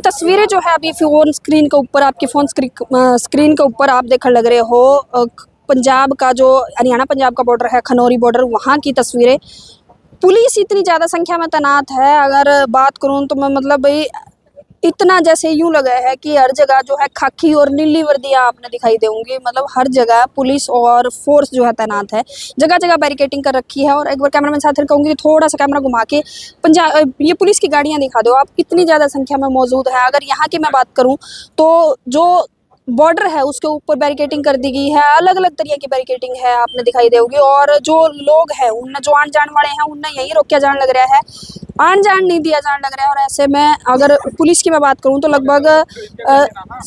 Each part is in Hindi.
तस्वीरें जो है अभी फोन स्क्रीन के ऊपर, आपके फोन स्क्रीन के ऊपर आप देखने लग रहे हो पंजाब का जो हरियाणा पंजाब का बॉर्डर है, खनौरी बॉर्डर, वहाँ की तस्वीरें। पुलिस इतनी ज़्यादा संख्या में तैनात है, अगर बात करूँ तो मैं मतलब भाई इतना जैसे यूं लगा है कि हर जगह जो है खाकी और नीली वर्दियां आपने दिखाई देंगी। मतलब हर जगह पुलिस और फोर्स जो है तैनात है, जगह जगह बैरिकेटिंग कर रखी है। और एक बार कैमरामैन साथ फिर कहूँगी थोड़ा सा कैमरा घुमा के पंजाब ये पुलिस की गाड़ियां दिखा दो आप, कितनी ज़्यादा संख्या में मौजूद है। अगर यहाँ की मैं बात करूँ तो जो बॉर्डर है उसके ऊपर बैरिकेटिंग कर दी गई है, अलग अलग तरीके की बैरिकेटिंग है आपने दिखाई देगी। और जो लोग हैं उनने जो आन जान वाले हैं उनने यही रोका जाने लग रहा है, आन जान नहीं दिया जाने लग रहा है। और ऐसे में अगर पुलिस की मैं बात करूं तो लगभग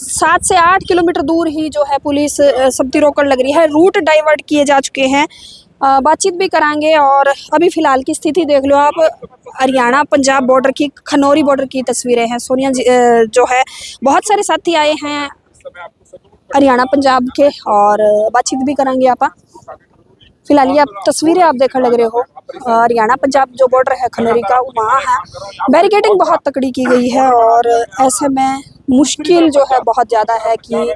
7 से 8 किलोमीटर दूर ही जो है पुलिस सबकी रोकड़ लग रही है, रूट डाइवर्ट किए जा चुके हैं। बातचीत भी कराएंगे। और अभी फ़िलहाल की स्थिति देख लो आप, हरियाणा पंजाब बॉर्डर की, खनौरी बॉर्डर की तस्वीरें हैं। सोनिया जी जो है, बहुत सारे साथी आए हैं हरियाणा पंजाब के और बातचीत भी कराएंगे आप। फिलहाल ये आप तस्वीरें आप देखने लग रहे हो हरियाणा पंजाब जो बॉर्डर है खनौरी का, वहाँ है बैरिकेडिंग बहुत तकड़ी की गई है। और ऐसे में मुश्किल जो है बहुत ज़्यादा है कि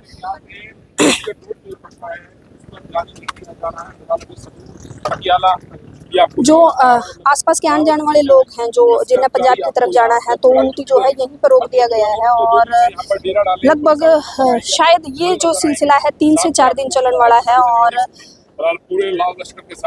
जो आसपास के आने जाने वाले लोग हैं जो जिन्हें पंजाब की तरफ जाना है, तो उनकी जो है यहीं पर रोक दिया गया है। और लगभग शायद ये जो सिलसिला है 3 से 4 दिन चलने वाला है। और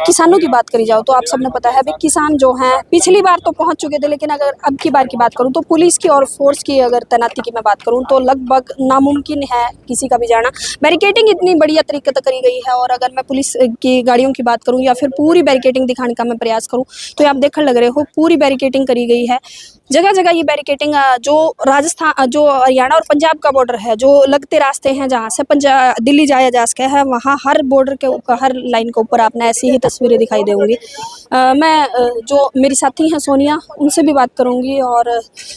किसानों की बात करी जाओ तो आप सबने पता है, अभी किसान जो हैं पिछली बार तो पहुंच चुके थे, लेकिन अगर अब की बार की बात करूं तो पुलिस की और फोर्स की अगर तैनाती की मैं बात करूं तो लगभग नामुमकिन है किसी का भी जाना। बैरिकेटिंग इतनी बढ़िया तरीके से करी गई है। और अगर मैं पुलिस की गाड़ियों की बात करूँ या फिर पूरी बैरिकेटिंग दिखाने का मैं प्रयास करूँ तो आप देखने लग रहे हो पूरी बैरिकेटिंग करी गई है। जगह जगह ये बैरिकेटिंग जो राजस्थान, जो हरियाणा और पंजाब का बॉर्डर है, जो लगते रास्ते हैं जहाँ से पंजाब दिल्ली जाया जा सके है, वहाँ हर बॉर्डर के ऊपर, हर लाइन के ऊपर आपने ऐसी ही तस्वीरें दिखाई देंगी। मैं जो मेरी साथी हैं सोनिया, उनसे भी बात करूँगी और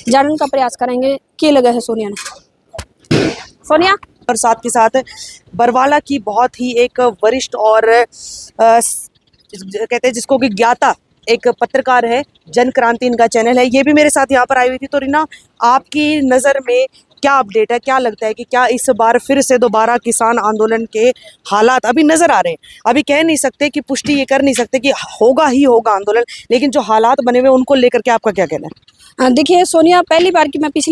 जानने का प्रयास करेंगे क्या लगा है सोनिया ने। सोनिया, और साथ के साथ बरवाला की बहुत ही एक वरिष्ठ और कहते हैं जिसको कि ज्ञाता एक पत्रकार है, जन क्रांति इनका चैनल है, ये भी मेरे साथ यहाँ पर आई हुई थी। तो रीना, आपकी नज़र में क्या अपडेट है, क्या लगता है कि क्या इस बार फिर से दोबारा किसान आंदोलन के हालात अभी नज़र आ रहे हैं? अभी कह नहीं सकते कि पुष्टि ये कर नहीं सकते कि होगा ही होगा आंदोलन, लेकिन जो हालात बने हुए उनको लेकर के आपका क्या कहना है? देखिए सोनिया, पिछली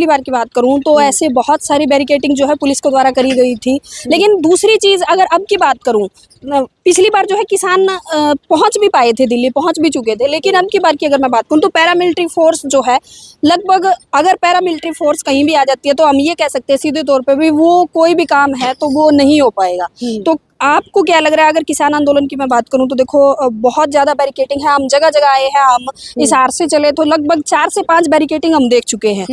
बार की बात करूं तो ऐसे बहुत सारी बैरिकेटिंग जो है पुलिस के द्वारा करी गई थी। लेकिन दूसरी चीज़ अगर अब की बात करूं, पिछली बार जो है किसान पहुंच भी पाए थे, दिल्ली पहुंच भी चुके थे। लेकिन अब की बार की अगर मैं बात करूं तो पैरामिलिट्री फोर्स जो है, लगभग अगर पैरामिलिट्री फोर्स कहीं भी आ जाती है तो हम ये कह सकते हैं सीधे तौर पे भी वो कोई भी काम है तो वो नहीं हो पाएगा। तो आपको क्या लग रहा है? अगर किसान आंदोलन की मैं बात करूं तो देखो बहुत ज़्यादा बैरिकेटिंग है, हम जगह जगह आए हैं। हम इस हार से चले तो लगभग 4 से 5 बैरिकेटिंग हम देख चुके हैं।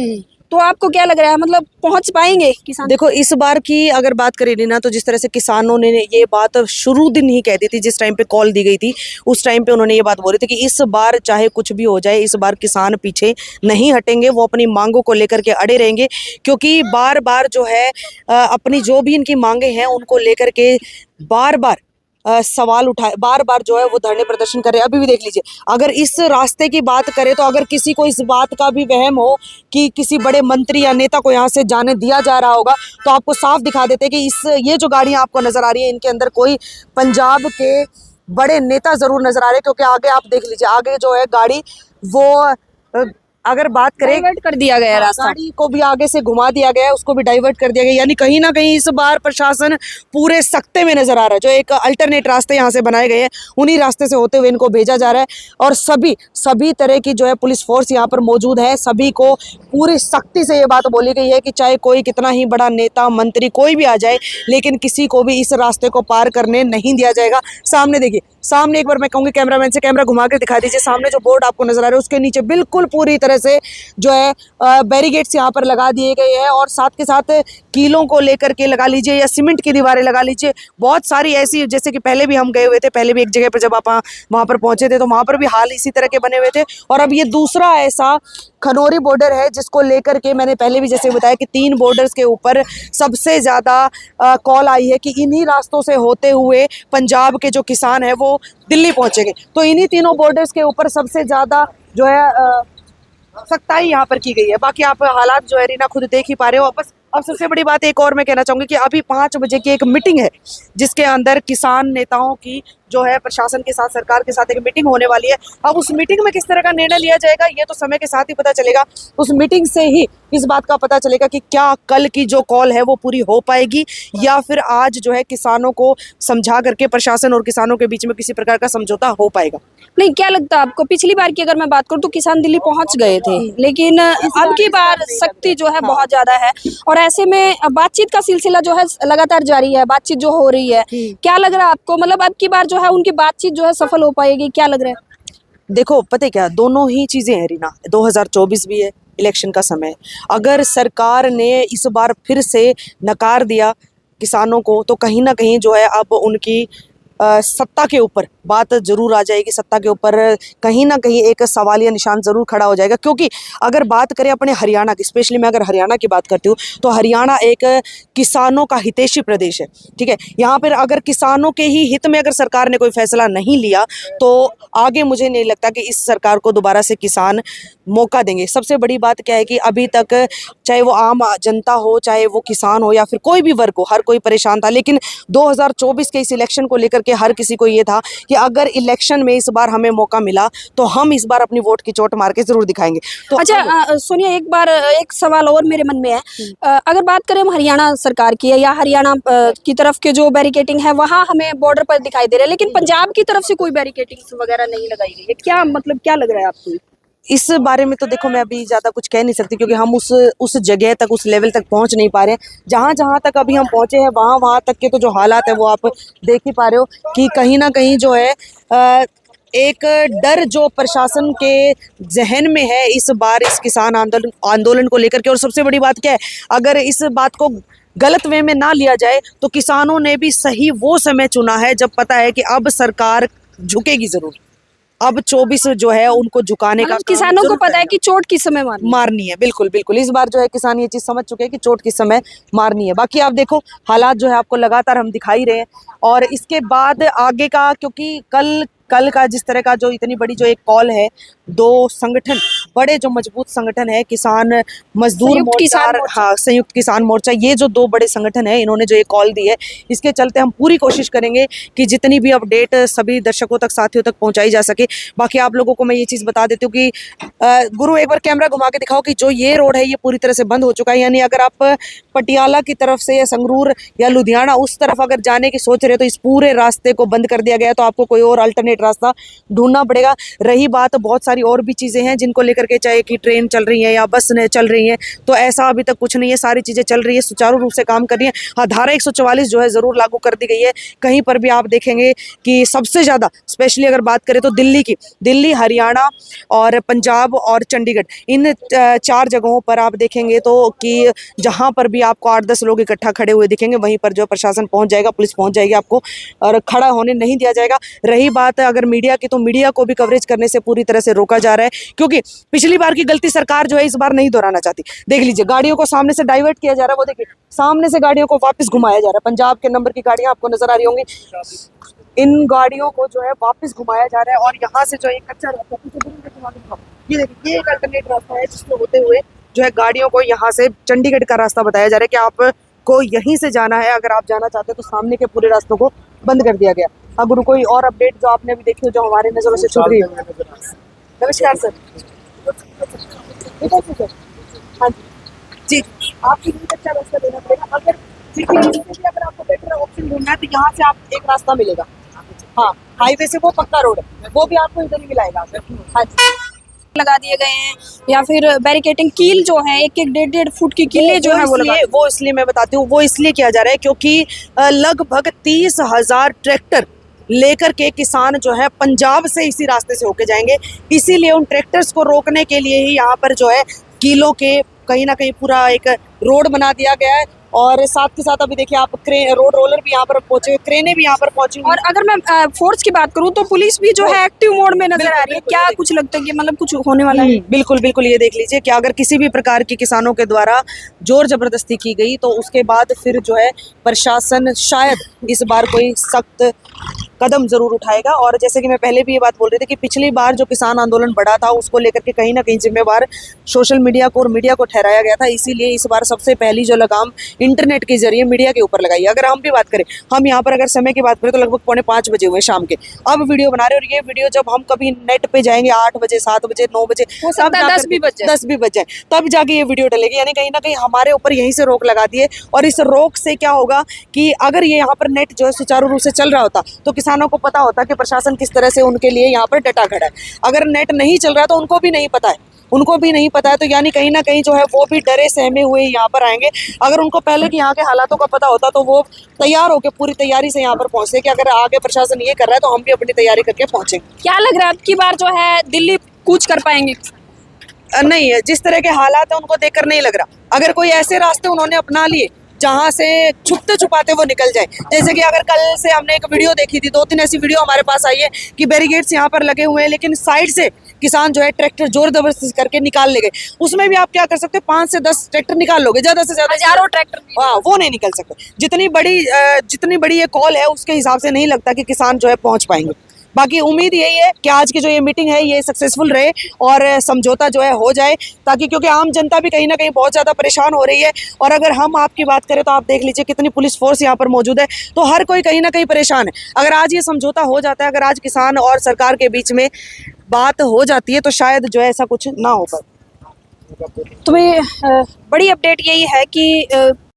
तो आपको क्या लग रहा है, मतलब पहुंच पाएंगे किसान? देखो, इस बार की अगर बात करें ना, तो जिस तरह से किसानों ने ये बात शुरू दिन ही कह दी थी, जिस टाइम पे कॉल दी गई थी उस टाइम पे उन्होंने ये बात बोली थी कि इस बार चाहे कुछ भी हो जाए, इस बार किसान पीछे नहीं हटेंगे, वो अपनी मांगों को लेकर के अड़े रहेंगे। क्योंकि बार बार जो है अपनी जो भी इनकी मांगे हैं उनको लेकर के बार बार सवाल उठाए, बार बार जो है वो धरने प्रदर्शन कर रहे हैं। अभी भी देख लीजिए, अगर इस रास्ते की बात करें तो अगर किसी को इस बात का भी वहम हो कि किसी बड़े मंत्री या नेता को यहाँ से जाने दिया जा रहा होगा, तो आपको साफ दिखा देते कि ये जो गाड़ियाँ आपको नजर आ रही है, इनके अंदर कोई पंजाब के बड़े नेता जरूर नजर आ रहे हैं। क्योंकि आगे आप देख लीजिए, आगे जो है गाड़ी वो अगर बात करें, डाइवर्ट कर दिया गया रास्ता, गाड़ी को भी आगे से घुमा दिया गया है, उसको भी डाइवर्ट कर दिया गया। यानी कहीं ना कहीं इस बार प्रशासन पूरे सख्ते में नजर आ रहा है। जो एक अल्टरनेट रास्ते यहाँ से बनाए गए हैं, उन्हीं रास्ते से होते हुए इनको भेजा जा रहा है। और सभी तरह की जो है पुलिस फोर्स यहाँ पर मौजूद है। सभी को पूरी सख्ती से ये बात बोली गई है कि चाहे कोई कितना ही बड़ा नेता मंत्री कोई भी आ जाए, लेकिन किसी को भी इस रास्ते को पार करने नहीं दिया जाएगा। सामने देखिए, सामने एक बार मैं कहूँगी कैमरामैन से कैमरा घुमा के दिखा दीजिए, सामने जो बोर्ड आपको नजर आ रहा है उसके नीचे बिल्कुल पूरी तरह से जो है बैरिकेड्स यहाँ पर लगा दिए गए हैं। और साथ के साथ कीलों को लेकर के लगा लीजिए या सीमेंट की दीवारें लगा लीजिए, बहुत सारी ऐसी, जैसे कि पहले भी हम गए हुए थे, पहले भी एक जगह पर जब आप वहाँ पर पहुंचे थे तो वहाँ पर भी हाल इसी तरह के बने हुए थे। और अब ये दूसरा ऐसा खनौरी बॉर्डर है जिसको लेकर के मैंने पहले भी जैसे बताया कि 3 बॉर्डर्स के ऊपर सबसे ज़्यादा कॉल आई है कि इन्हीं रास्तों से होते हुए पंजाब के जो किसान हैं वो दिल्ली पहुंचेंगे। तो इन्हीं तीनों बॉर्डर्स के ऊपर सबसे ज़्यादा जो है सख्ताई यहाँ पर की गई है। बाकी आप हालात जो है रीना खुद देख ही पा रहे हो। बस अब सबसे बड़ी बात एक और मैं कहना चाहूंगी कि अभी 5 बजे की एक मीटिंग है जिसके अंदर किसान नेताओं की जो है प्रशासन के साथ, सरकार के साथ एक मीटिंग होने वाली है। अब उस मीटिंग में किस तरह का निर्णय लिया जाएगा ये तो समय के साथ ही पता चलेगा। उस मीटिंग से ही इस बात का पता चलेगा कि क्या कल की जो कॉल है वो पूरी हो पाएगी या फिर आज जो है किसानों को समझा करके प्रशासन और किसानों के बीच में किसी प्रकार का समझौता हो पाएगा। नहीं, क्या लगता है आपको? पिछली बार की अगर मैं बात करूं तो किसान दिल्ली पहुंच गए थे, लेकिन अब की बार सख्ती जो है बहुत ज्यादा है और ऐसे में बातचीत का सिलसिला जो है लगातार जारी है, बातचीत जो हो रही है। क्या लग रहा है आपको, मतलब अब की बार जो है उनकी बातचीत जो है सफल हो पाएगी? क्या लग रहा है? देखो पता है क्या, दोनों ही चीजें हैं रीना। 2024 भी है, इलेक्शन का समय है। अगर सरकार ने इस बार फिर से नकार दिया किसानों को तो कहीं ना कहीं जो है अब उनकी सत्ता के ऊपर बात जरूर आ जाएगी। सत्ता के ऊपर कहीं ना कहीं एक सवालिया निशान जरूर खड़ा हो जाएगा। क्योंकि अगर बात करें अपने हरियाणा की, स्पेशली मैं अगर हरियाणा की बात करती हूँ तो हरियाणा एक किसानों का हितैषी प्रदेश है, ठीक है। यहाँ पर अगर किसानों के ही हित में अगर सरकार ने कोई फैसला नहीं लिया तो आगे मुझे नहीं लगता कि इस सरकार को दोबारा से किसान मौका देंगे। सबसे बड़ी बात क्या है कि अभी तक चाहे वो आम जनता हो, चाहे वो किसान हो या फिर कोई भी वर्ग हो, हर कोई परेशान था। लेकिन 2024 के इस इलेक्शन को लेकर के हर किसी को ये था कि अगर इलेक्शन में इस बार हमें मौका मिला तो हम इस बार अपनी वोट की चोट मार के जरूर दिखाएंगे। तो अच्छा सोनिया, एक सवाल और मेरे मन में है। अगर बात करें हम हरियाणा सरकार की या हरियाणा की तरफ के जो बैरिकेटिंग है वहाँ हमें बॉर्डर पर दिखाई दे रहा है, लेकिन पंजाब की तरफ से कोई बैरिकेटिंग वगैरह नहीं लगाई गई है। क्या मतलब, क्या लग रहा है आपको? इस बारे में तो देखो मैं अभी ज़्यादा कुछ कह नहीं सकती क्योंकि हम उस जगह तक, उस लेवल तक पहुंच नहीं पा रहे हैं। जहां जहां तक अभी हम पहुंचे हैं वहां तक के तो जो हालात है वो आप देख ही पा रहे हो कि कहीं ना कहीं जो है एक डर जो प्रशासन के जहन में है इस बार इस किसान आंदोलन को लेकर के। और सबसे बड़ी बात क्या है, अगर इस बात को गलत वे में ना लिया जाए तो किसानों ने भी सही वो समय चुना है जब पता है कि अब सरकार झुकेगी जरूर। अब 24 जो है उनको झुकाने का किसानों को पता है कि चोट किस समय मारनी है। बिल्कुल बिल्कुल, इस बार जो है किसान ये चीज समझ चुके हैं कि चोट किस समय मारनी है। बाकी आप देखो हालात जो है आपको लगातार हम दिखाई रहे हैं और इसके बाद आगे का, क्योंकि कल का जिस तरह का जो इतनी बड़ी जो एक कॉल है, दो संगठन बड़े जो मजबूत संगठन है, किसान मजदूर मोर्चा, हाँ संयुक्त किसान मोर्चा, ये जो दो बड़े संगठन है इन्होंने जो एक कॉल दी है, इसके चलते हम पूरी कोशिश करेंगे कि जितनी भी अपडेट सभी दर्शकों तक, साथियों तक पहुंचाई जा सके। बाकी आप लोगों को मैं ये चीज़ बता देती हूँ कि गुरु एक बार कैमरा घुमा के दिखाओ कि जो ये रोड है ये पूरी तरह से बंद हो चुका है। यानी अगर आप पटियाला की तरफ से या संगरूर या लुधियाना उस तरफ अगर जाने की सोच रहे हो तो इस पूरे रास्ते को बंद कर दिया गया है। तो आपको कोई और अल्टरनेट रास्ता ढूंढना पड़ेगा। रही बात बहुत सारी और भी चीज़ें हैं जिनको लेकर के, चाहे कि ट्रेन चल रही है या बस चल रही है, तो ऐसा अभी तक कुछ नहीं है। सारी चीज़ें चल रही है, सुचारू रूप से काम कर रही है। हाँ, धारा 144 जो है ज़रूर लागू कर दी गई है। कहीं पर भी आप देखेंगे कि सबसे ज़्यादा, स्पेशली अगर बात करें तो दिल्ली, हरियाणा और पंजाब और चंडीगढ़, इन 4 जगहों पर आप देखेंगे तो कि जहाँ पर भी आपको 8-10 लोग इकट्ठा खड़े हुए दिखेंगे वहीं पर जो प्रशासन पहुँच जाएगा, पुलिस पहुँच जाएगी आपको, और खड़ा होने नहीं दिया जाएगा। रही बात अगर मीडिया की, तो मीडिया को भी कवरेज करने से पूरी तरह से रोका जा रहा है क्योंकि पिछली बार की गलती सरकार जो है इस बार नहीं दोहराना चाहती। देख लीजिए, गाड़ियों को सामने से डाइवर्ट किया जा रहा है, वो देखिए सामने से गाड़ियों को वापस घुमाया जा रहा है। पंजाब के नंबर की गाड़ियां आपको नजर आ रही होंगी, इन गाड़ियों को जो है वापस घुमाया जा रहा है। और यहाँ से जो एक कच्चा रास्ता, ये देखिए, ये एक अल्टरनेट रास्ता है जिसमें होते हुए जो है गाड़ियों को यहाँ से चंडीगढ़ का रास्ता बताया जा रहा है कि आपको यहीं से जाना है। अगर आप जाना चाहते हैं तो सामने के पूरे रास्तों को बंद कर दिया गया। हाँ गुरु, कोई और अपडेट जो आपने अभी देखी हो जो हमारे नजरों से छूट रही है? नमस्कार सर। हाँ जी, आपको ये कच्चा रास्ता लेना पड़ेगा। अगर आपको बेटर ऑप्शन ढूंढना है तो यहाँ से आप एक रास्ता मिलेगा। हाँ, हाईवे से वो पक्का रोड है, वो भी आपको इधर ही मिलाएगा। हाँ जी, लगा दिए गए हैं या फिर बैरिकेटिंग कील जो है 1-1 फुट की कीलें जो है वो इसलिए मैं बताती हूँ, वो इसलिए किया जा रहा है क्योंकि लगभग 30,000 ट्रैक्टर लेकर के किसान जो है पंजाब से इसी रास्ते से होके जाएंगे। इसीलिए उन ट्रैक्टर्स को रोकने के लिए ही यहाँ पर जो है कीलों के कहीं ना कहीं पूरा एक रोड बना दिया गया है। और साथ के साथ अभी देखिए आप रोड रोलर भी यहाँ पर पहुंचे हुए, क्रेनें भी यहाँ पर पहुंची हुई। और अगर मैं फोर्स की बात करूँ तो पुलिस भी जो है एक्टिव मोड में नजर आ रही है। क्या कुछ लगता है कि मतलब कुछ होने वाला है? बिल्कुल बिल्कुल, ये देख लीजिए कि अगर किसी भी प्रकार की किसानों के द्वारा जोर जबरदस्ती की गई तो उसके बाद फिर जो है प्रशासन शायद इस बार कोई सख्त कदम जरूर उठाएगा। और जैसे कि मैं पहले भी ये बात बोल रही थी कि पिछली बार जो किसान आंदोलन बढ़ा था उसको लेकर के कहीं ना कहीं जिम्मेवार सोशल मीडिया को और मीडिया को ठहराया गया था, इसीलिए इस बार सबसे पहली जो लगाम इंटरनेट के जरिए मीडिया के ऊपर लगाई। अगर हम भी बात करें, हम यहाँ पर अगर समय की बात करें तो लगभग 4:45 बजे हुए शाम के, अब वीडियो बना रहे हैं। और ये वीडियो जब हम कभी नेट पे जाएंगे 8 बजे 7 बजे 9 बजे, हो सकता है 10 भी बज जाए। 10 भी बज जाए, तब जाके ये वीडियो डलेगी। यानी कहीं ना कहीं हमारे ऊपर यहीं से रोक लगा दिए। और इस रोक से क्या होगा कि अगर ये यहाँ पर नेट जो है सुचारू रूप से चल रहा होता तो किसानों को पता होता कि प्रशासन किस तरह से उनके लिए यहाँ पर डटा खड़ा है। अगर नेट नहीं चल रहा तो उनको भी नहीं पता है, तो यानी कहीं ना कहीं जो है वो भी डरे सहमे हुए यहाँ पर आएंगे। अगर उनको पहले कि यहाँ के हालातों का पता होता तो वो तैयार होकर पूरी तैयारी से यहाँ पर पहुंचते कि अगर आगे प्रशासन ये कर रहा है तो हम भी अपनी तैयारी करके पहुंचेंगे। क्या लग रहा है अब की बार जो है दिल्ली कूच कर पाएंगे? नहीं है, जिस तरह के हालात है उनको देखकर नहीं लग रहा। अगर कोई ऐसे रास्ते उन्होंने अपना लिए जहाँ से छुपते छुपाते वो निकल जाए, जैसे कि अगर कल से हमने एक वीडियो देखी थी, 2-3 ऐसी वीडियो हमारे पास आई है कि बैरिकेड्स यहाँ पर लगे हुए हैं लेकिन साइड से किसान जो है ट्रैक्टर जोर जबरदस्ती करके निकाल ले गए। उसमें भी आप क्या कर सकते हो, 5 से 10 ट्रैक्टर निकाल लोगे, ज्यादा से ज्यादा हजारों ट्रैक्टर। हाँ, वो नहीं निकल सकते। जितनी बड़ी ये कॉल है उसके हिसाब से नहीं लगता कि किसान जो है पहुंच पाएंगे। बाकी उम्मीद यही है कि आज की जो ये मीटिंग है ये सक्सेसफुल रहे और समझौता जो है हो जाए, ताकि क्योंकि आम जनता भी कहीं ना कहीं बहुत ज़्यादा परेशान हो रही है। और अगर हम आपकी बात करें तो आप देख लीजिए कितनी पुलिस फोर्स यहाँ पर मौजूद है, तो हर कोई कहीं ना कहीं परेशान है। अगर आज ये समझौता हो जाता है, अगर आज किसान और सरकार के बीच में बात हो जाती है तो शायद जो है ऐसा कुछ ना हो पाए। तुम्हें बड़ी अपडेट यही है कि